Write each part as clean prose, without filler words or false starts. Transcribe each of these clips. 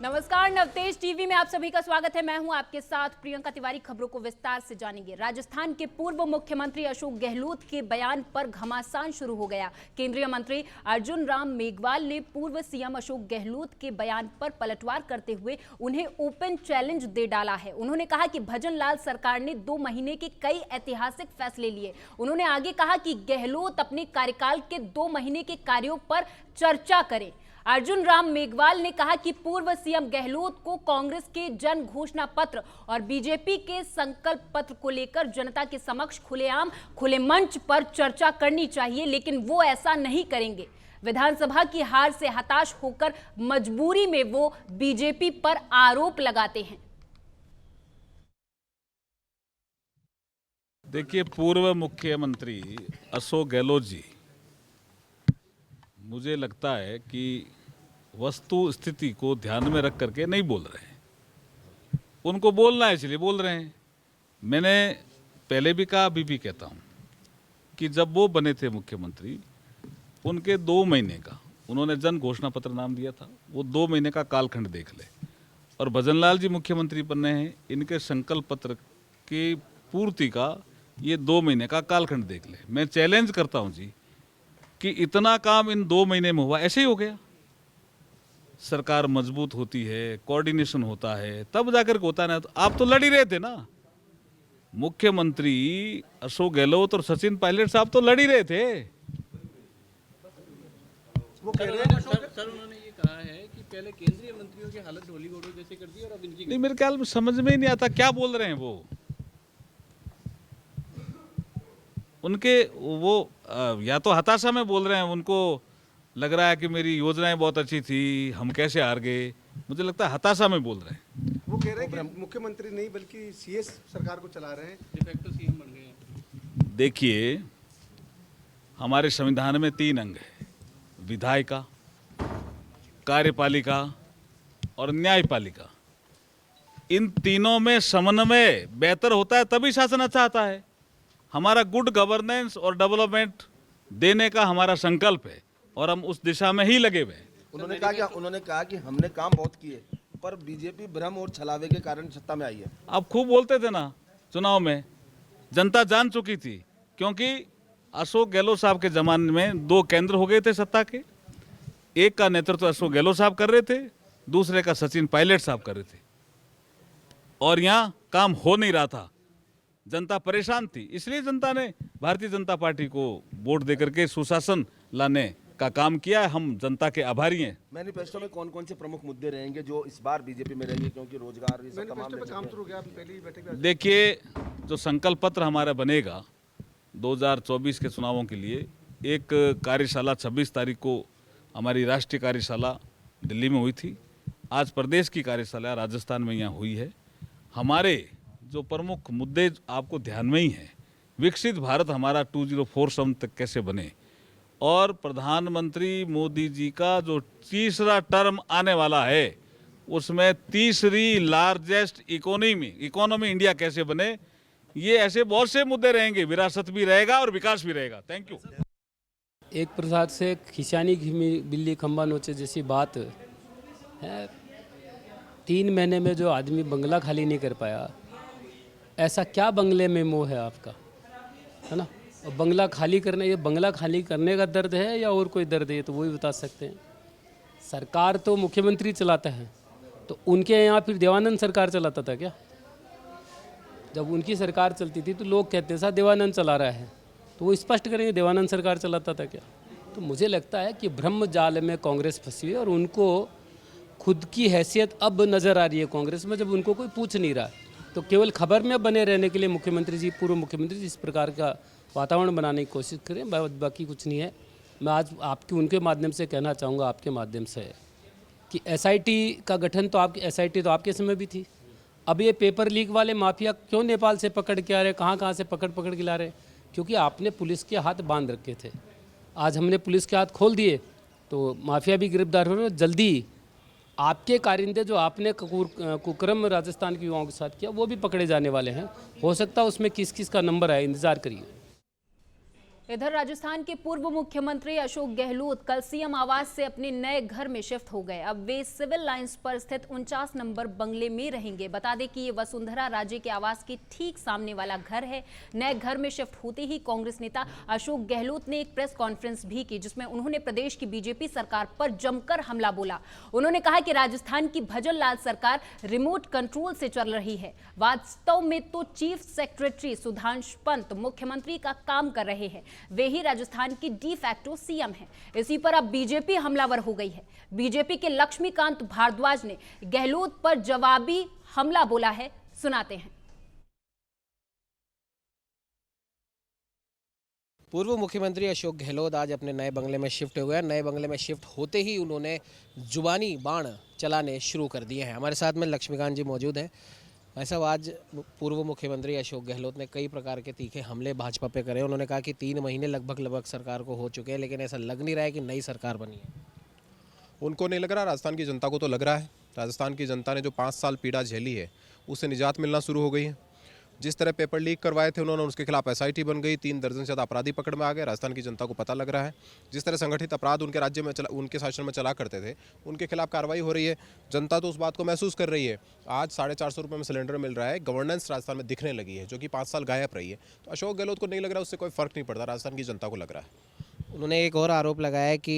नमस्कार, नवतेज टीवी में आप सभी का स्वागत है। मैं हूं आपके साथ प्रियंका तिवारी। खबरों को विस्तार से जानेंगे। राजस्थान के पूर्व मुख्यमंत्री अशोक गहलोत के बयान पर घमासान शुरू हो गया। केंद्रीय मंत्री अर्जुन राम मेघवाल ने पूर्व सीएम अशोक गहलोत के बयान पर पलटवार करते हुए उन्हें ओपन चैलेंज दे डाला है। उन्होंने कहा कि भजन लाल सरकार ने 2 महीने के कई ऐतिहासिक फैसले लिए। उन्होंने आगे कहा कि गहलोत अपने कार्यकाल के 2 महीने के कार्यों पर चर्चा करें। अर्जुन राम मेघवाल ने कहा कि पूर्व सीएम गहलोत को कांग्रेस के जन घोषणा पत्र और बीजेपी के संकल्प पत्र को लेकर जनता के समक्ष खुलेआम खुले मंच पर चर्चा करनी चाहिए, लेकिन वो ऐसा नहीं करेंगे। विधानसभा की हार से हताश होकर मजबूरी में वो बीजेपी पर आरोप लगाते हैं। देखिए, पूर्व मुख्यमंत्री अशोक गहलोत जी, मुझे लगता है कि वस्तु स्थिति को ध्यान में रख करके नहीं बोल रहे हैं। उनको बोलना है इसलिए बोल रहे हैं। मैंने पहले भी कहा, अभी भी कहता हूं कि जब वो बने थे मुख्यमंत्री, उनके 2 महीने का उन्होंने जन घोषणा पत्र नाम दिया था, वो 2 महीने का कालखंड देख ले। और भजन लाल जी मुख्यमंत्री बने हैं, इनके संकल्प पत्र की पूर्ति का ये 2 महीने का कालखंड देख ले। मैं चैलेंज करता हूं जी कि इतना काम इन 2 महीने में हुआ, ऐसे ही हो गया। सरकार मजबूत होती है, कोऑर्डिनेशन होता है, तब जाकर होता है ना। तो आप तो लड़ ही रहे थे ना। मुख्यमंत्री अशोक गहलोत और सचिन पायलट साहब तो लड़ ही रहे थे। वो कह रहे हैं सर, उन्होंने ये कहा है कि पहले केंद्रीय मंत्रियों की हालत ढोली घोड़ों जैसे कर दी और अब इनकी नहीं, मेरे ख्याल में समझ में ही नहीं आता क्या बोल रहे हैं वो। उनके वो या तो हताशा में बोल रहे हैं, उनको लग रहा है कि मेरी योजनाएं बहुत अच्छी थी, हम कैसे हार गए। मुझे लगता है हताशा में बोल रहे हैं। वो कह रहे हैं कि मुख्यमंत्री नहीं बल्कि सीएस सरकार को चला रहे हैं, डिफेक्टो सीएम बन गए हैं। देखिए, हमारे संविधान में 3 अंग है: विधायिका, कार्यपालिका और न्यायपालिका। इन तीनों में समन्वय बेहतर होता है, तभी शासन अच्छा आता है। हमारा गुड गवर्नेंस और डेवलपमेंट देने का हमारा संकल्प है और हम उस दिशा में ही लगे हुए हैं। उन्होंने कहा कि हमने काम बहुत किए, पर बीजेपी भ्रम और छलावे के कारण सत्ता में आई है। आप खूब बोलते थे ना चुनाव में, जनता जान चुकी थी, क्योंकि अशोक गहलोत साहब के जमाने में 2 केंद्र हो गए थे सत्ता के। एक का नेतृत्व अशोक गहलोत साहब कर रहे थे, दूसरे का सचिन पायलट साहब कर रहे थे, और यहाँ काम हो नहीं रहा था। जनता परेशान थी, इसलिए जनता ने भारतीय जनता पार्टी को वोट देकर के सुशासन लाने का काम किया है। हम जनता के आभारी हैं। मैनिफेस्टो में कौन कौन से प्रमुख मुद्दे रहेंगे जो इस बार बीजेपी में रहेंगे, क्योंकि रोजगार ये सब तमाम मैनिफेस्टो पे काम शुरू हो गया, आपने पहली बैठक में। देखिए, जो संकल्प पत्र हमारा बनेगा 2024 के चुनावों के लिए, एक कार्यशाला 26 तारीख को हमारी राष्ट्रीय कार्यशाला दिल्ली में हुई थी। आज प्रदेश की कार्यशाला राजस्थान में यहाँ हुई है। हमारे जो प्रमुख मुद्दे आपको ध्यान में ही हैं, विकसित भारत हमारा 2047 तक कैसे बने, और प्रधानमंत्री मोदी जी का जो तीसरा टर्म आने वाला है, उसमें तीसरी लार्जेस्ट इकोनॉमी इंडिया कैसे बने। ये ऐसे बहुत से मुद्दे रहेंगे, विरासत भी रहेगा और विकास भी रहेगा। Thank you. एक प्रसाद से खिंचानी बिल्ली खंबा नोचे जैसी बात है। 3 महीने में जो आदमी बंगला खाली नहीं कर पाया, ऐसा क्या बंगले में मोह है आपका, है ना। और बंगला खाली करने, ये बंगला खाली करने का दर्द है या और कोई दर्द है, तो वही बता सकते हैं। सरकार तो मुख्यमंत्री चलाता है, तो उनके यहाँ फिर देवानंद सरकार चलाता था क्या? जब उनकी सरकार चलती थी तो लोग कहते हैं साहब देवानंद चला रहा है, तो वो स्पष्ट करेंगे देवानंद सरकार चलाता था क्या? तो मुझे लगता है कि ब्रह्म जाल में कांग्रेस फंसी है और उनको खुद की हैसियत अब नज़र आ रही है कांग्रेस में, जब उनको कोई पूछ नहीं रहा। तो केवल खबर में बने रहने के लिए मुख्यमंत्री जी, पूर्व मुख्यमंत्री जी इस प्रकार का वातावरण बनाने की कोशिश करें, बाकी कुछ नहीं है। मैं आज आपके उनके माध्यम से कहना चाहूँगा, आपके माध्यम से, कि एसआईटी का गठन तो एसआईटी तो आपके समय भी थी। अब ये पेपर लीक वाले माफिया क्यों नेपाल से पकड़ के आ रहे, कहाँ से पकड़ के ला रहे? क्योंकि आपने पुलिस के हाथ बांध रखे थे। आज हमने पुलिस के हाथ खोल दिए तो माफिया भी गिरफ्तार हो रहे हैं। जल्दी आपके कारिंदे जो आपने कुकर्म राजस्थान के युवाओं के साथ किया, वो भी पकड़े जाने वाले हैं। हो सकता है उसमें किस किस का नंबर आए, इंतज़ार करिए। इधर राजस्थान के पूर्व मुख्यमंत्री अशोक गहलोत कल सीएम आवास से अपने नए घर में शिफ्ट हो गए। अब वे सिविल लाइंस पर स्थित 49 नंबर बंगले में रहेंगे। बता दें कि ये वसुंधरा राजे के आवास के ठीक सामने वाला घर है। नए घर में शिफ्ट होते ही कांग्रेस नेता अशोक गहलोत ने एक प्रेस कॉन्फ्रेंस भी की, जिसमें उन्होंने प्रदेश की बीजेपी सरकार पर जमकर हमला बोला। उन्होंने कहा कि राजस्थान की भजन लाल सरकार रिमोट कंट्रोल से चल रही है। वास्तव में तो चीफ सेक्रेटरी सुधांशु पंत मुख्यमंत्री का काम कर रहे हैं, वे ही राजस्थान की डी फैक्टो सीएम हैं। इसी पर अब बीजेपी हमलावर हो गई है। बीजेपी के लक्ष्मीकांत भारद्वाज ने गहलोत पर जवाबी हमला बोला है, सुनाते हैं। पूर्व मुख्यमंत्री अशोक गहलोत आज अपने नए बंगले में शिफ्ट हो गए। नए बंगले में शिफ्ट होते ही उन्होंने जुबानी बाण चलाने शुरू कर दिए हैं। हमारे साथ में लक्ष्मीकांत जी मौजूद हैं। भाई साहब, आज पूर्व मुख्यमंत्री अशोक गहलोत ने कई प्रकार के तीखे हमले भाजपा पे करे। उन्होंने कहा कि 3 महीने लगभग सरकार को हो चुके हैं, लेकिन ऐसा लग नहीं रहा है कि नई सरकार बनी है। उनको नहीं लग रहा, राजस्थान की जनता को तो लग रहा है। राजस्थान की जनता ने जो 5 साल पीड़ा झेली है, उससे निजात मिलना शुरू हो गई है। जिस तरह पेपर लीक करवाए थे उन्होंने, उसके खिलाफ एसआईटी बन गई, 3 दर्जन से ज़्यादा अपराधी पकड़ में आ गए। राजस्थान की जनता को पता लग रहा है। जिस तरह संगठित अपराध उनके राज्य में उनके शासन में चला करते थे, उनके खिलाफ कार्रवाई हो रही है। जनता तो उस बात को महसूस कर रही है। आज 450 रुपये में सिलेंडर मिल रहा है। गवर्नेंस राजस्थान में दिखने लगी है, जो कि 5 साल गायब रही है। तो अशोक गहलोत को नहीं लग रहा, उससे कोई फर्क नहीं पड़ता, राजस्थान की जनता को लग रहा है। उन्होंने एक और आरोप लगाया है कि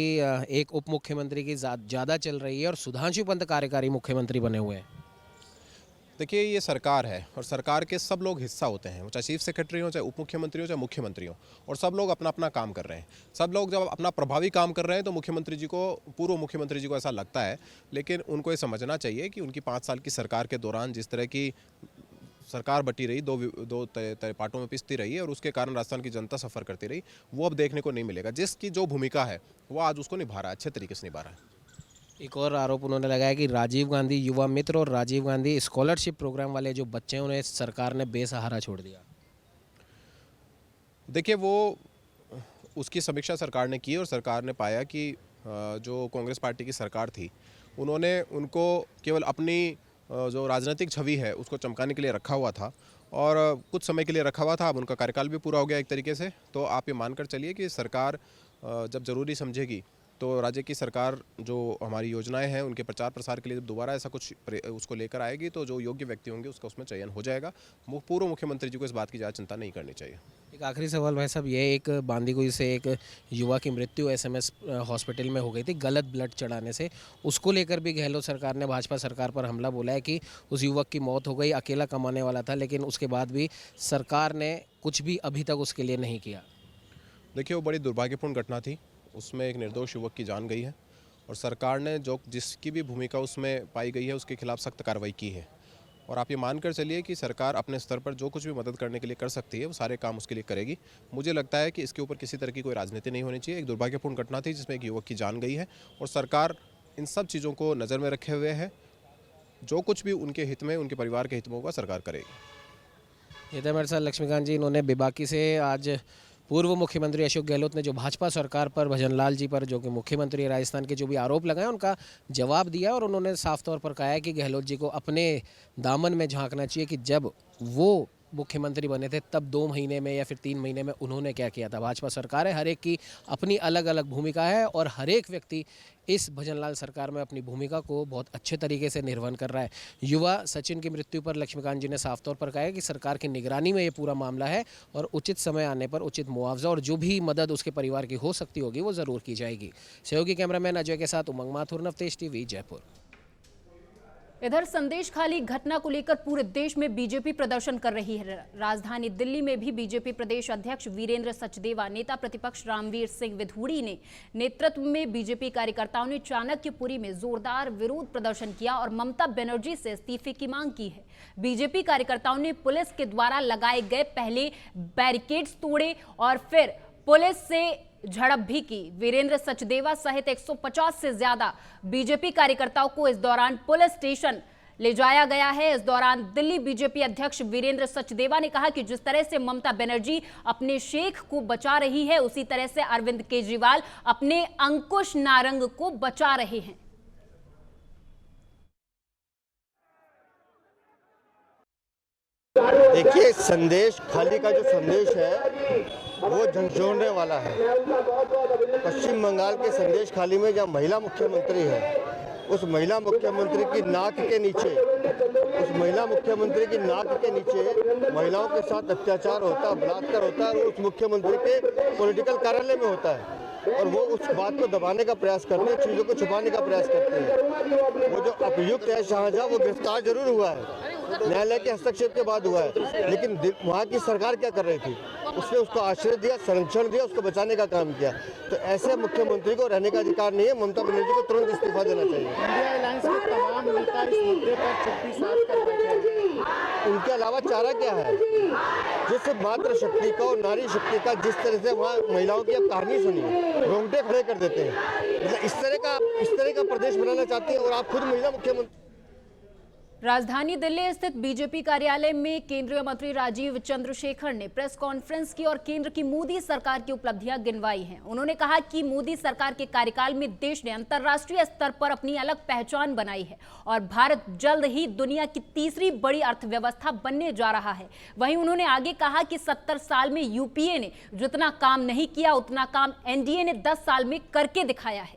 एक उप मुख्यमंत्री की ज़्यादा चल रही है और सुधांशु पंत कार्यकारी मुख्यमंत्री बने हुए हैं। देखिए, ये सरकार है और सरकार के सब लोग हिस्सा होते हैं, वो चाहे चीफ सेक्रेटरी हो, चाहे उप मुख्यमंत्री हो, चाहे मुख्यमंत्री हो, और सब लोग अपना अपना काम कर रहे हैं। सब लोग जब अपना प्रभावी काम कर रहे हैं तो मुख्यमंत्री जी को, पूर्व मुख्यमंत्री जी को ऐसा लगता है। लेकिन उनको ये समझना चाहिए कि उनकी 5 साल की सरकार के दौरान जिस तरह की सरकार बटी रही, दो पार्टों में पिसती रही है और उसके कारण राजस्थान की जनता सफ़र करती रही, वो अब देखने को नहीं मिलेगा। जिसकी जो भूमिका है वो आज उसको निभा रहा है, अच्छे तरीके से निभा रहा है। एक और आरोप उन्होंने लगाया कि राजीव गांधी युवा मित्र और राजीव गांधी स्कॉलरशिप प्रोग्राम वाले जो बच्चे हैं, उन्हें सरकार ने बेसहारा छोड़ दिया। देखिए, वो उसकी समीक्षा सरकार ने की और सरकार ने पाया कि जो कांग्रेस पार्टी की सरकार थी, उन्होंने उनको केवल अपनी जो राजनीतिक छवि है उसको चमकाने के लिए रखा हुआ था और कुछ समय के लिए रखा हुआ था। अब उनका कार्यकाल भी पूरा हो गया एक तरीके से। तो आप ये मानकर चलिए कि सरकार जब ज़रूरी समझेगी तो राज्य की सरकार जो हमारी योजनाएं हैं उनके प्रचार प्रसार के लिए जब दोबारा ऐसा कुछ उसको लेकर आएगी तो जो योग्य व्यक्ति होंगे उसका उसमें चयन हो जाएगा। पूर्व मुख्यमंत्री जी को इस बात की ज़्यादा चिंता नहीं करनी चाहिए। एक आखिरी सवाल भाई साहब, ये एक बांदीकुई से एक युवा की मृत्यु SMS हॉस्पिटल में हो गई थी गलत ब्लड चढ़ाने से। उसको लेकर भी गहलोत सरकार ने भाजपा सरकार पर हमला बोला है कि उस युवक की मौत हो गई, अकेला कमाने वाला था, लेकिन उसके बाद भी सरकार ने कुछ भी अभी तक उसके लिए नहीं किया। देखिए, वो बड़ी दुर्भाग्यपूर्ण घटना थी। उसमें एक निर्दोष युवक की जान गई है और सरकार ने जो जिसकी भी भूमिका उसमें पाई गई है उसके खिलाफ सख्त कार्रवाई की है। और आप ये मानकर चलिए कि सरकार अपने स्तर पर जो कुछ भी मदद करने के लिए कर सकती है वो सारे काम उसके लिए करेगी। मुझे लगता है कि इसके ऊपर किसी तरह की कोई राजनीति नहीं होनी चाहिए। एक दुर्भाग्यपूर्ण घटना थी जिसमें एक युवक की जान गई है और सरकार इन सब चीज़ों को नज़र में रखे हुए है। जो कुछ भी उनके हित में, उनके परिवार के हित में होगा, सरकार करेगी। ये था मेरे साथ लक्ष्मीकांत जी। इन्होंने बेबाकी से आज पूर्व मुख्यमंत्री अशोक गहलोत ने जो भाजपा सरकार पर, भजन लाल जी पर, जो कि मुख्यमंत्री राजस्थान के, जो भी आरोप लगाए उनका जवाब दिया। और उन्होंने साफ तौर पर कहा है कि गहलोत जी को अपने दामन में झांकना चाहिए कि जब वो मुख्यमंत्री बने थे तब 2 महीने में या फिर 3 महीने में उन्होंने क्या किया था। भाजपा सरकार है, हर एक की अपनी अलग अलग भूमिका है और हर एक व्यक्ति इस भजनलाल सरकार में अपनी भूमिका को बहुत अच्छे तरीके से निर्वहन कर रहा है। युवा सचिन की मृत्यु पर लक्ष्मीकांत जी ने साफ तौर पर कहा है कि सरकार की निगरानी में ये पूरा मामला है और उचित समय आने पर उचित मुआवजा और जो भी मदद उसके परिवार की हो सकती होगी वो ज़रूर की जाएगी। सहयोगी कैमरामैन अजय के साथ उमंग माथुर, नवतेज टीवी, जयपुर। इधर संदेश खाली घटना को लेकर पूरे देश में बीजेपी प्रदर्शन कर रही है। राजधानी दिल्ली में भी बीजेपी प्रदेश अध्यक्ष वीरेंद्र सचदेवा, नेता प्रतिपक्ष रामवीर सिंह विधूड़ी ने नेतृत्व में बीजेपी कार्यकर्ताओं ने चाणक्यपुरी में जोरदार विरोध प्रदर्शन किया और ममता बनर्जी से इस्तीफे की मांग की है। बीजेपी कार्यकर्ताओं ने पुलिस के द्वारा लगाए गए पहले बैरिकेड्स तोड़े और फिर पुलिस से झड़प भी की। वीरेंद्र सचदेवा सहित 150 से ज्यादा बीजेपी कार्यकर्ताओं को इस दौरान पुलिस स्टेशन ले जाया गया है। इस दौरान दिल्ली बीजेपी अध्यक्ष वीरेंद्र सचदेवा ने कहा कि जिस तरह से ममता बनर्जी अपने शेख को बचा रही है, उसी तरह से अरविंद केजरीवाल अपने अंकुश नारंग को बचा रहे हैं। देखिए, संदेश खाली का जो संदेश है वो झंझोड़ने वाला है। पश्चिम बंगाल के संदेश खाली में जहाँ महिला मुख्यमंत्री है, उस महिला मुख्यमंत्री की नाक के नीचे, महिलाओं के साथ अत्याचार होता है, बलात्कार होता है, और उस मुख्यमंत्री के पॉलिटिकल कार्यालय में होता है, और वो उस बात को दबाने का प्रयास करते हैं, चीज़ों को छुपाने का प्रयास करते हैं। वो जो अभियुक्त है शाहजहां, वो गिरफ्तार जरूर हुआ है, न्यायालय के हस्तक्षेप के बाद हुआ है, लेकिन वहाँ की सरकार क्या कर रही थी? उसने उसको आश्रय दिया, संरक्षण दिया, उसको बचाने का काम किया। तो ऐसे मुख्यमंत्री को रहने का अधिकार नहीं है। ममता बनर्जी को तुरंत इस्तीफा देना चाहिए। इंडिया अलायंस के तमाम नेता इस मुद्दे पर चुप्पी साध कर बैठे हैं। उनके अलावा चारा क्या है? जिस मातृ शक्ति का और नारी शक्ति का जिस तरह से वहाँ महिलाओं की अब कहानी सुनी, रोंगटे खड़े कर देते हैं। मतलब इस तरह का प्रदेश बनाना चाहते हैं, और आप खुद महिला मुख्यमंत्री। राजधानी दिल्ली स्थित बीजेपी कार्यालय में केंद्रीय मंत्री राजीव चंद्रशेखर ने प्रेस कॉन्फ्रेंस की और केंद्र की मोदी सरकार की उपलब्धियां गिनवाई हैं। उन्होंने कहा कि मोदी सरकार के कार्यकाल में देश ने अंतर्राष्ट्रीय स्तर पर अपनी अलग पहचान बनाई है और भारत जल्द ही दुनिया की तीसरी बड़ी अर्थव्यवस्था बनने जा रहा है। वहीं उन्होंने आगे कहा कि 70 साल में यूपीए ने जितना काम नहीं किया, उतना काम एनडीए ने 10 साल में करके दिखाया है।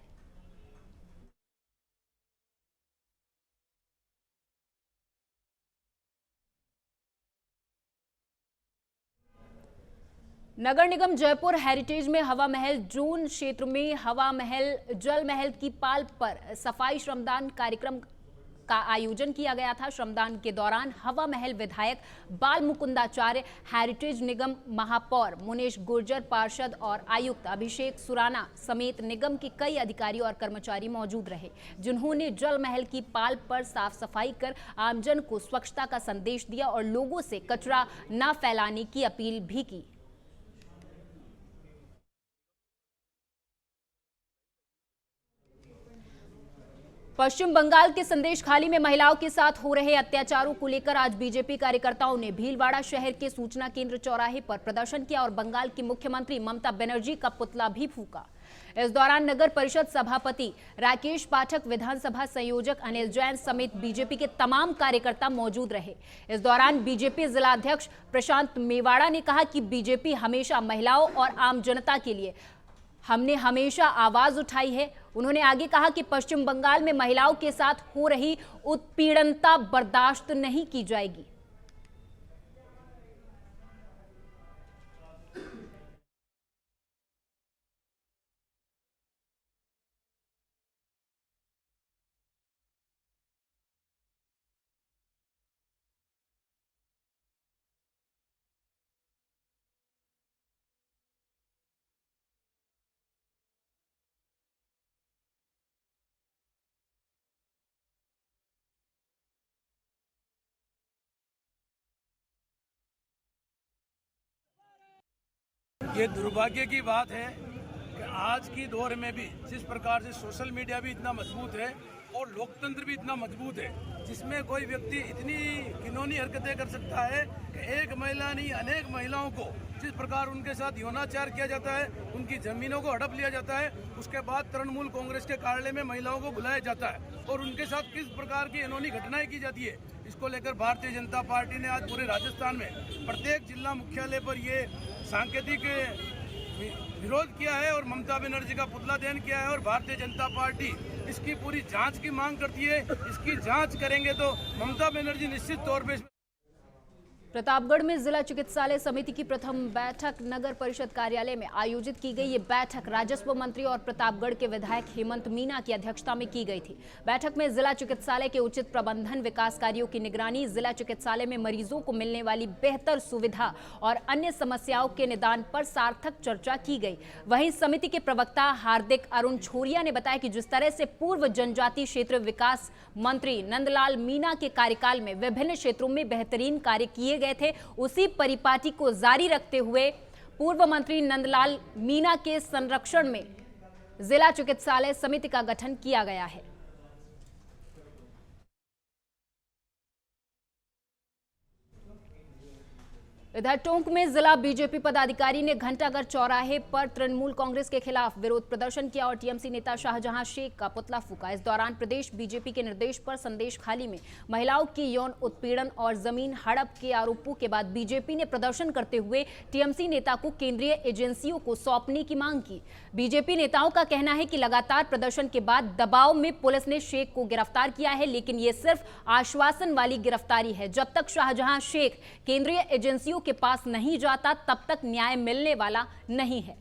नगर निगम जयपुर हेरिटेज में हवा महल जोन क्षेत्र में हवा महल जल महल की पाल पर सफाई श्रमदान कार्यक्रम का आयोजन किया गया था। श्रमदान के दौरान हवा महल विधायक बाल मुकुंदाचार्य, हेरिटेज निगम महापौर मुनेश गुर्जर, पार्षद और आयुक्त अभिषेक सुराना समेत निगम के कई अधिकारी और कर्मचारी मौजूद रहे, जिन्होंने जल महल की पाल पर साफ सफाई कर आमजन को स्वच्छता का संदेश दिया और लोगों से कचरा न फैलाने की अपील भी की। पश्चिम बंगाल के संदेशखाली में महिलाओं के साथ हो रहे अत्याचारों को लेकर आज बीजेपी कार्यकर्ताओं ने भीलवाड़ा शहर के सूचना केंद्र चौराहे पर प्रदर्शन किया और बंगाल की मुख्यमंत्री ममता बनर्जी का पुतला भी फूंका। इस दौरान नगर परिषद सभापति राकेश पाठक, विधानसभा संयोजक अनिल जैन समेत बीजेपी के तमाम कार्यकर्ता मौजूद रहे। इस दौरान बीजेपी जिलाध्यक्ष प्रशांत मेवाड़ा ने कहा कि बीजेपी हमेशा महिलाओं और आम जनता के लिए हमने हमेशा आवाज उठाई है। उन्होंने आगे कहा कि पश्चिम बंगाल में महिलाओं के साथ हो रही उत्पीड़नता बर्दाश्त नहीं की जाएगी। ये दुर्भाग्य की बात है कि आज की दौर में भी जिस प्रकार से सोशल मीडिया भी इतना मजबूत है और लोकतंत्र भी इतना मजबूत है, जिसमें कोई व्यक्ति इतनी घिनौनी हरकतें कर सकता है कि एक महिला नहीं अनेक महिलाओं को जिस प्रकार उनके साथ यौनाचार किया जाता है, उनकी जमीनों को हड़प लिया जाता है, उसके बाद तृणमूल कांग्रेस के कार्यालय में महिलाओं को बुलाया जाता है और उनके साथ किस प्रकार की घिनौनी घटनाएं की जाती है। इसको लेकर भारतीय जनता पार्टी ने आज पूरे राजस्थान में प्रत्येक जिला मुख्यालय पर ये सांकेतिक विरोध किया है और ममता बनर्जी का पुतला दहन किया है और भारतीय जनता पार्टी इसकी पूरी जांच की मांग करती है। इसकी जांच करेंगे तो ममता बनर्जी निश्चित तौर पे। प्रतापगढ़ में जिला चिकित्सालय समिति की प्रथम बैठक नगर परिषद कार्यालय में आयोजित की गई। ये बैठक राजस्व मंत्री और प्रतापगढ़ के विधायक हेमंत मीना की अध्यक्षता में की गई थी। बैठक में जिला चिकित्सालय के उचित प्रबंधन, विकास कार्यों की निगरानी, जिला चिकित्सालय में मरीजों को मिलने वाली बेहतर सुविधा और अन्य समस्याओं के निदान पर सार्थक चर्चा की गई। वहीं समिति के प्रवक्ता हार्दिक अरुण छोरिया ने बताया कि जिस तरह से पूर्व जनजातीय क्षेत्र विकास मंत्री नंदलाल मीना के कार्यकाल में विभिन्न क्षेत्रों में बेहतरीन कार्य किए गए थे, उसी परिपाटी को जारी रखते हुए पूर्व मंत्री नंदलाल मीना के संरक्षण में जिला चिकित्सालय समिति का गठन किया गया है। इधर टोंक में जिला बीजेपी पदाधिकारी ने घंटाघर चौराहे पर तृणमूल कांग्रेस के खिलाफ विरोध प्रदर्शन किया और टीएमसी नेता शाहजहां शेख का पुतला फूका। इस दौरान प्रदेश बीजेपी के निर्देश पर संदेश खाली में महिलाओं की यौन उत्पीड़न और जमीन हड़प के आरोपों के बाद बीजेपी ने प्रदर्शन करते हुए टीएमसी नेता को केंद्रीय एजेंसियों को सौंपने की मांग की। बीजेपी नेताओं का कहना है कि लगातार प्रदर्शन के बाद दबाव में पुलिस ने शेख को गिरफ्तार किया है, लेकिन ये सिर्फ आश्वासन वाली गिरफ्तारी है। जब तक शाहजहां शेख केंद्रीय एजेंसियों के पास नहीं जाता तब तक न्याय मिलने वाला नहीं है।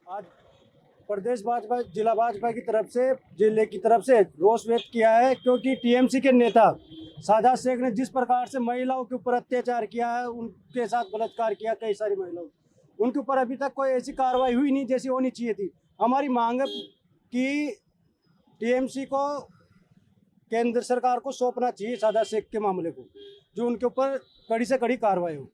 आज प्रदेश भाजपा जिला भाजपा की तरफ से जिले की तरफ से रोष व्यक्त किया है, क्योंकि टीएमसी के नेता शाहजहां शेख ने जिस प्रकार से महिलाओं के ऊपर अत्याचार किया है, उनके साथ बलात्कार किया कई सारी महिलाओं, उनके ऊपर अभी तक कोई ऐसी कार्रवाई हुई नहीं जैसी होनी चाहिए थी। हमारी मांग है कि टीएमसी को केंद्र सरकार को सौंपना चाहिए शाहजहां शेख के मामले को, जो उनके ऊपर कड़ी से कड़ी कार्रवाई हो।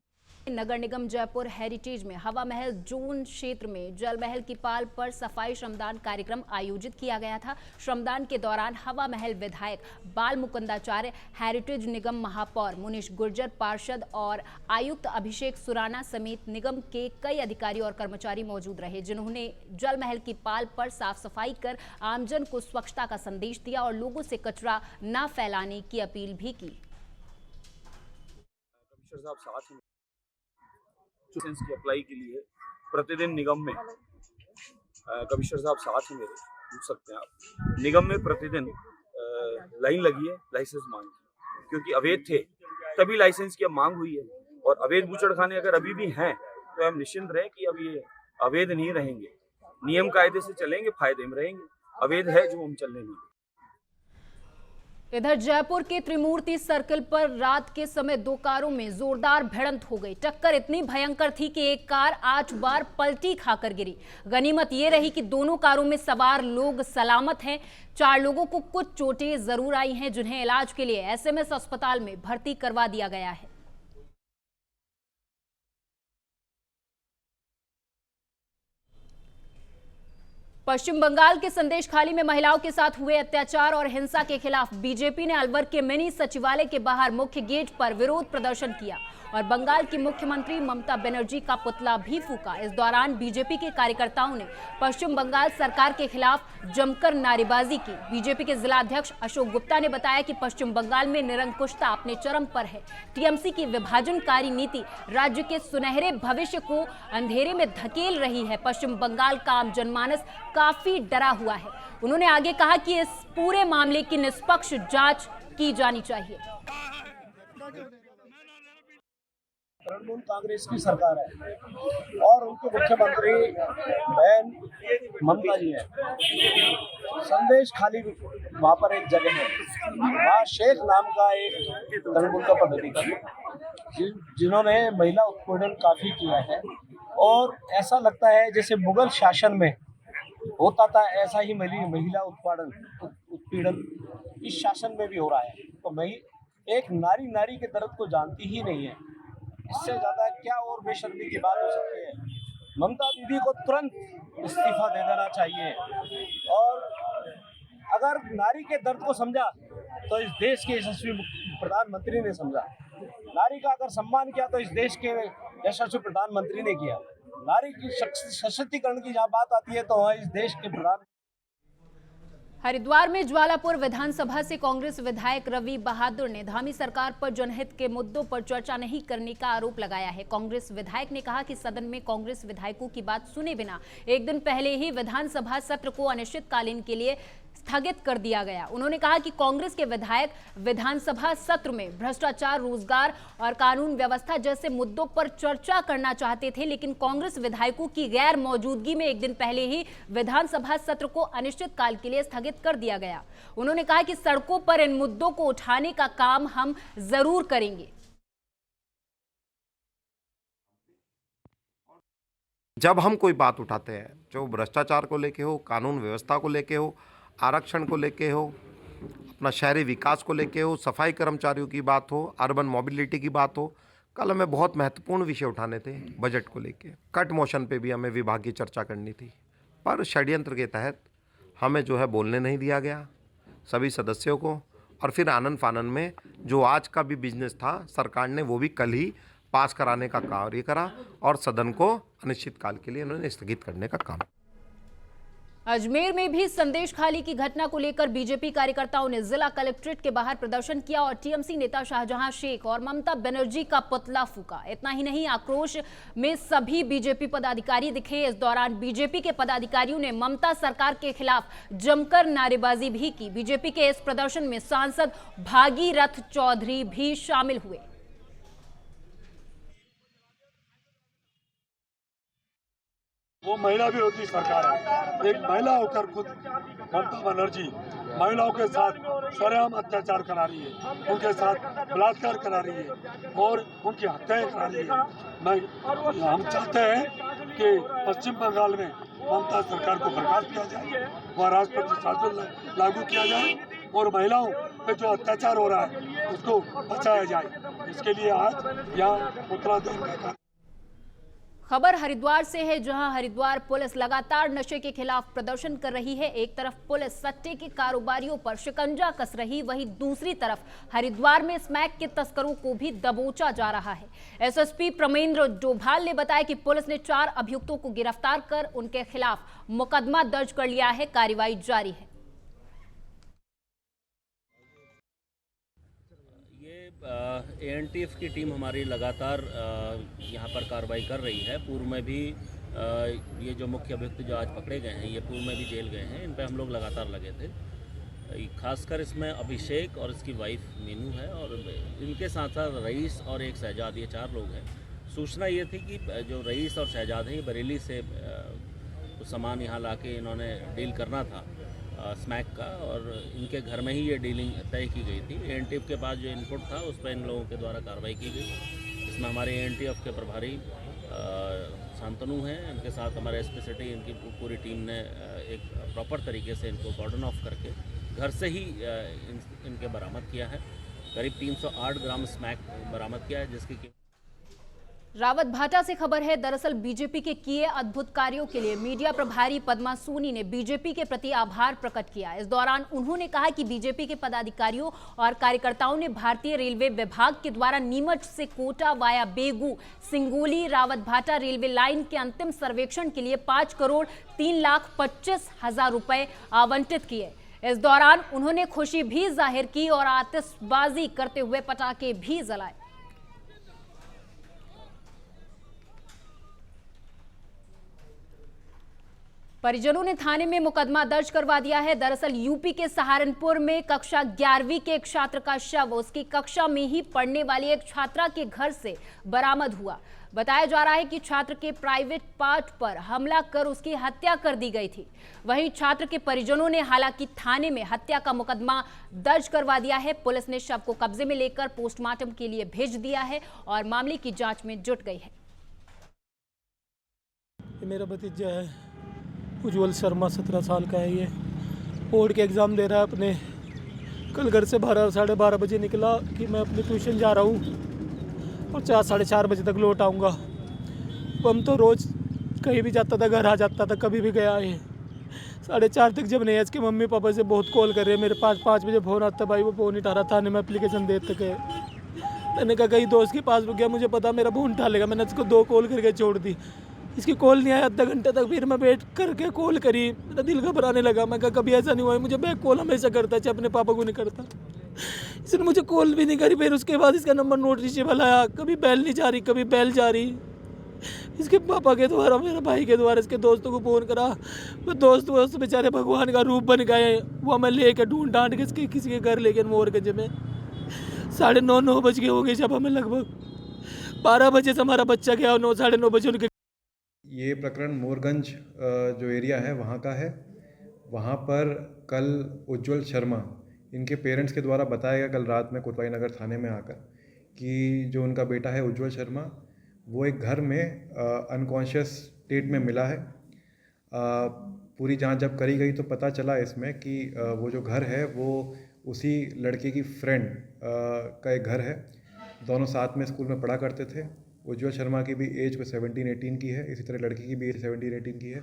नगर निगम जयपुर हेरिटेज में हवा महल जोन क्षेत्र में जल महल की पाल पर सफाई श्रमदान कार्यक्रम आयोजित किया गया था। श्रमदान के दौरान हवा महल विधायक बाल मुकुंदाचार्य, हेरिटेज निगम महापौर मुनीश गुर्जर, पार्षद और आयुक्त अभिषेक सुराना समेत निगम के कई अधिकारी और कर्मचारी मौजूद रहे, जिन्होंने जल महल की पाल पर साफ सफाई कर आमजन को स्वच्छता का संदेश दिया और लोगों से कचरा न फैलाने की अपील भी की। की अप्लाई के लिए प्रतिदिन निगम में कमिश्नर साहब साथ हैं मेरे, पूछ सकते हैं आप। निगम में प्रतिदिन लाइन लगी है लाइसेंस मांग की, क्योंकि अवैध थे तभी लाइसेंस की अब मांग हुई है। और अवैध बूचड़खाने अगर अभी भी हैं तो हम निश्चिंत रहे कि अब ये अवैध नहीं रहेंगे, नियम कायदे से चलेंगे, फायदे में रहेंगे। अवैध है जो हम चलने नहीं। इधर जयपुर के त्रिमूर्ति सर्कल पर रात के समय दो कारों में जोरदार भिड़ंत हो गई। टक्कर इतनी भयंकर थी कि एक कार 8 बार पलटी खाकर गिरी। गनीमत ये रही कि दोनों कारों में सवार लोग सलामत हैं। 4 लोगों को कुछ चोटें जरूर आई हैं, जिन्हें इलाज के लिए एसएमएस अस्पताल में भर्ती करवा दिया गया है। पश्चिम बंगाल के संदेशखाली में महिलाओं के साथ हुए अत्याचार और हिंसा के खिलाफ बीजेपी ने अलवर के मिनी सचिवालय के बाहर मुख्य गेट पर विरोध प्रदर्शन किया और बंगाल की मुख्यमंत्री ममता बनर्जी का पुतला भी फूका। इस दौरान बीजेपी के कार्यकर्ताओं ने पश्चिम बंगाल सरकार के खिलाफ जमकर नारेबाजी की। बीजेपी के जिला अध्यक्ष अशोक गुप्ता ने बताया कि पश्चिम बंगाल में निरंकुशता अपने चरम पर है। टीएमसी की विभाजनकारी नीति राज्य के सुनहरे भविष्य को अंधेरे में धकेल रही है। पश्चिम बंगाल का आम जनमानस काफी डरा हुआ है। उन्होंने आगे कहा कि इस पूरे मामले की निष्पक्ष जांच की जानी चाहिए। तृणमूल कांग्रेस की सरकार है और उनके मुख्यमंत्री बहन ममता जी है। संदेश खाली वहाँ पर एक जगह है, वहाँ शेख नाम का एक तृणमूल का पदाधिकारी जिन्होंने महिला उत्पीड़न काफी किया है और ऐसा लगता है जैसे मुगल शासन में होता था ऐसा ही महिला उत्पीड़न इस शासन में भी हो रहा है। तो एक नारी के दर्द को जानती ही नहीं है। इससे ज्यादा क्या और बेशर्मी की बात हो सकती है। ममता दीदी को तुरंत इस्तीफा दे देना चाहिए और अगर नारी के दर्द को समझा तो इस देश के यशस्वी प्रधानमंत्री ने समझा। नारी का अगर सम्मान किया तो इस देश के यशस्वी प्रधानमंत्री ने किया। नारी की सशक्तिकरण की जहाँ बात आती है तो इस देश के प्रधान। हरिद्वार में ज्वालापुर विधानसभा से कांग्रेस विधायक रवि बहादुर ने धामी सरकार पर जनहित के मुद्दों पर चर्चा नहीं करने का आरोप लगाया है। कांग्रेस विधायक ने कहा कि सदन में कांग्रेस विधायकों की बात सुने बिना एक दिन पहले ही विधानसभा सत्र को अनिश्चितकालीन के लिए स्थगित कर दिया गया। उन्होंने कहा कि कांग्रेस के विधायक विधानसभा सत्र में भ्रष्टाचार, रोजगार और कानून व्यवस्था जैसे मुद्दों पर चर्चा करना चाहते थे, लेकिन कांग्रेस विधायकों की गैर मौजूदगी में एक दिन पहले ही विधानसभा सत्र को अनिश्चितकाल के लिए स्थगित कर दिया गया। उन्होंने कहा कि सड़कों पर इन मुद्दों को उठाने का काम हम जरूर करेंगे। जब हम कोई बात उठाते हैं, जो भ्रष्टाचार को लेके हो, कानून व्यवस्था को लेके हो, आरक्षण को लेके हो, अपना शहरी विकास को लेके हो, सफाई कर्मचारियों की बात हो, अर्बन मोबिलिटी की बात हो, कल हमें बहुत महत्वपूर्ण विषय उठाने थे। बजट को लेके कट मोशन पे भी हमें विभागीय चर्चा करनी थी, पर षड्यंत्र के तहत हमें जो है बोलने नहीं दिया गया। सभी सदस्यों को और फिर आनन फानन में जो आज का भी बिजनेस था सरकार ने वो भी कल ही पास कराने का कार्य करा और सदन को अनिश्चितकाल के लिए उन्होंने स्थगित करने का काम। अजमेर में भी संदेश खाली की घटना को लेकर बीजेपी कार्यकर्ताओं ने जिला कलेक्ट्रेट के बाहर प्रदर्शन किया और टीएमसी नेता शाहजहां शेख और ममता बनर्जी का पुतला फूका। इतना ही नहीं, आक्रोश में सभी बीजेपी पदाधिकारी दिखे। इस दौरान बीजेपी के पदाधिकारियों ने ममता सरकार के खिलाफ जमकर नारेबाजी भी की। बीजेपी के इस प्रदर्शन में सांसद भागीरथ चौधरी भी शामिल हुए। वो महिला विरोधी सरकार है। एक महिला होकर खुद ममता बनर्जी महिलाओं के साथ सरेआम अत्याचार करा रही है, उनके साथ बलात्कार करा रही है और उनकी हत्याएं करा रही है। हम चाहते हैं कि पश्चिम बंगाल में ममता सरकार को बर्खास्त किया जाए, वह राष्ट्रपति शासन लागू किया जाए और महिलाओं पे जो अत्याचार हो रहा है उसको बचाया जाए। इसके लिए आज यहाँ पुतला दहन। खबर हरिद्वार से है, जहां हरिद्वार पुलिस लगातार नशे के खिलाफ प्रदर्शन कर रही है। एक तरफ पुलिस सट्टे के कारोबारियों पर शिकंजा कस रही, वहीं दूसरी तरफ हरिद्वार में स्मैक के तस्करों को भी दबोचा जा रहा है। एसएसपी प्रमेंद्र डोभाल ने बताया कि पुलिस ने 4 अभियुक्तों को गिरफ्तार कर उनके खिलाफ मुकदमा दर्ज कर लिया है। कार्रवाई जारी है। एएनटीएफ की टीम हमारी लगातार यहाँ पर कार्रवाई कर रही है। पूर्व में भी ये जो मुख्य अभियुक्त जो आज पकड़े गए हैं, ये पूर्व में भी जेल गए हैं। इन पे हम लोग लगातार लगे थे। खासकर इसमें अभिषेक और इसकी वाइफ मीनू है और इनके साथ साथ रईस और एक शहजाद, ये 4 लोग हैं। सूचना ये थी कि जो रईस और शहजाद हैं ये बरेली से कुछ सामान यहाँ ला के इन्होंने डील करना था स्मैक का, और इनके घर में ही ये डीलिंग तय की गई थी। एएनटीएफ के पास जो इनपुट था उस पर इन लोगों के द्वारा कार्रवाई की गई। इसमें हमारे एएनटीएफ के प्रभारी शांतनु हैं, इनके साथ हमारे एसपी सिटी, इनकी पूरी टीम ने एक प्रॉपर तरीके से इनको कॉर्डन ऑफ करके घर से ही इनके बरामद किया है। करीब 308 ग्राम स्मैक बरामद किया है, जिसकी रावत भाटा से खबर है। दरअसल बीजेपी के किए अद्भुत कार्यों के लिए मीडिया प्रभारी पद्मा सोनी ने बीजेपी के प्रति आभार प्रकट किया। इस दौरान उन्होंने कहा कि बीजेपी के पदाधिकारियों और कार्यकर्ताओं ने भारतीय रेलवे विभाग के द्वारा नीमच से कोटा वाया बेगू सिंगोली रावत भाटा रेलवे लाइन के अंतिम सर्वेक्षण के लिए 5,03,25,000 रुपए आवंटित किए। इस दौरान उन्होंने खुशी भी जाहिर की और आतिशबाजी करते हुए पटाखे भी जलाए। परिजनों ने थाने में मुकदमा दर्ज करवा दिया है। दरअसल यूपी के सहारनपुर में कक्षा 11वीं के एक छात्र का शव उसकी कक्षा में ही पढ़ने वाली एक छात्रा के घर से बरामद हुआ। बताया जा रहा है कि छात्र के प्राइवेट पार्ट पर हमला कर उसकी हत्या कर दी गई थी। वहीं छात्र के परिजनों ने हालांकि थाने में हत्या का मुकदमा दर्ज करवा दिया है। पुलिस ने शव को कब्जे में लेकर पोस्टमार्टम के लिए भेज दिया है और मामले की जांच में जुट गई है। मेरा भतीजा है उज्जवल शर्मा, 17 साल का है। ये बोर्ड के एग्ज़ाम दे रहा है अपने। कल घर से 12 साढ़े 12 बजे निकला कि मैं अपने ट्यूशन जा रहा हूँ और 4 साढ़े 4 बजे तक लौट आऊँगा। हम तो रोज़ कहीं भी जाता था, घर आ जाता था, कभी भी गया है। 4:30 तक जब नहीं, के मम्मी पापा से बहुत कॉल कर रहे हैं मेरे पास। 5 बजे फ़ोन आता, भाई वो फ़ोन नहीं उठा रहा, थाने में एप्लीकेशन दे तक है। मैंने कहा कहीं दोस्त के पास रुक गया, मुझे पता मेरा फ़ोन उठा लेगा। मैंने इसको 2 कॉल करके छोड़ दी, इसकी कॉल नहीं आया आधा घंटे तक। फिर मैं वेट करके कॉल करी, मेरा दिल घबराने लगा। मैं कहा कभी ऐसा नहीं हुआ है, मुझे बैक कॉल हमेशा करता है, चाहे अपने पापा को नहीं करता। इसने मुझे कॉल भी नहीं करी। फिर उसके बाद इसका नंबर नोट रीचेबल आया, कभी बेल नहीं जा रही, कभी बेल जा रही। इसके पापा के द्वारा, मेरे भाई के द्वारा, इसके दोस्तों को फ़ोन करा। वो दोस्त बेचारे भगवान का रूप बन गए। वो मैं लेके ढूंढ डांट के किसी के घर लेके मोरगंज में 9:30 बज गए हो गए जब हमें। लगभग 12 बजे से हमारा बच्चा गया और 9 साढ़े 9 बजे उनके। ये प्रकरण मोरगंज जो एरिया है वहाँ का है। वहाँ पर कल उज्जवल शर्मा, इनके पेरेंट्स के द्वारा बताया गया कल रात में कोतवाली नगर थाने में आकर कि जो उनका बेटा है उज्जवल शर्मा, वो एक घर में अनकॉन्शियस स्टेट में मिला है। पूरी जांच जब करी गई तो पता चला इसमें कि वो जो घर है वो उसी लड़के की फ्रेंड का एक घर है। दोनों साथ में स्कूल में पढ़ा करते थे। उज्जवल शर्मा की भी एज को 17-18 की है, इसी तरह लड़की की भी एज 17-18 की है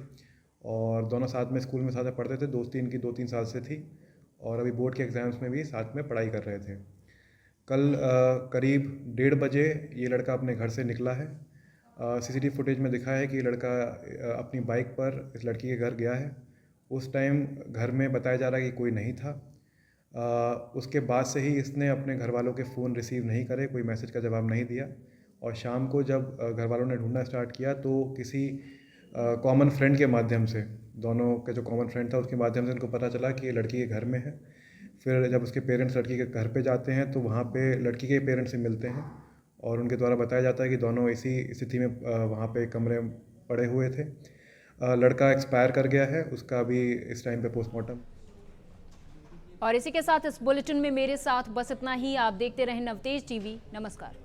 और दोनों साथ में स्कूल में साथ में पढ़ते थे। दोस्ती इनकी 2-3 साल से थी और अभी बोर्ड के एग्ज़ाम्स में भी साथ में पढ़ाई कर रहे थे। कल करीब 1:30 बजे ये लड़का अपने घर से निकला है। सीसीटीवी फुटेज में दिखा है कि ये लड़का अपनी बाइक पर इस लड़की के घर गया है। उस टाइम घर में बताया जा रहा है कि कोई नहीं था। उसके बाद से ही इसने अपने घर वालों के फ़ोन रिसीव नहीं करे, कोई मैसेज का जवाब नहीं दिया, और शाम को जब घर वालों ने ढूंढना स्टार्ट किया तो किसी कॉमन फ्रेंड के माध्यम से, दोनों का जो कॉमन फ्रेंड था उसके माध्यम से उनको पता चला कि ये लड़की के घर में है। फिर जब उसके पेरेंट्स लड़की के घर पे जाते हैं तो वहाँ पे लड़की के पेरेंट्स से मिलते हैं और उनके द्वारा बताया जाता है कि दोनों इसी स्थिति में वहाँ पे कमरे में पड़े हुए थे। लड़का एक्सपायर कर गया है, उसका अभी इस टाइम पे पोस्टमार्टम। और इसी के साथ इस बुलेटिन में मेरे साथ बस इतना ही। आप देखते रहें नवतेज टीवी। नमस्कार।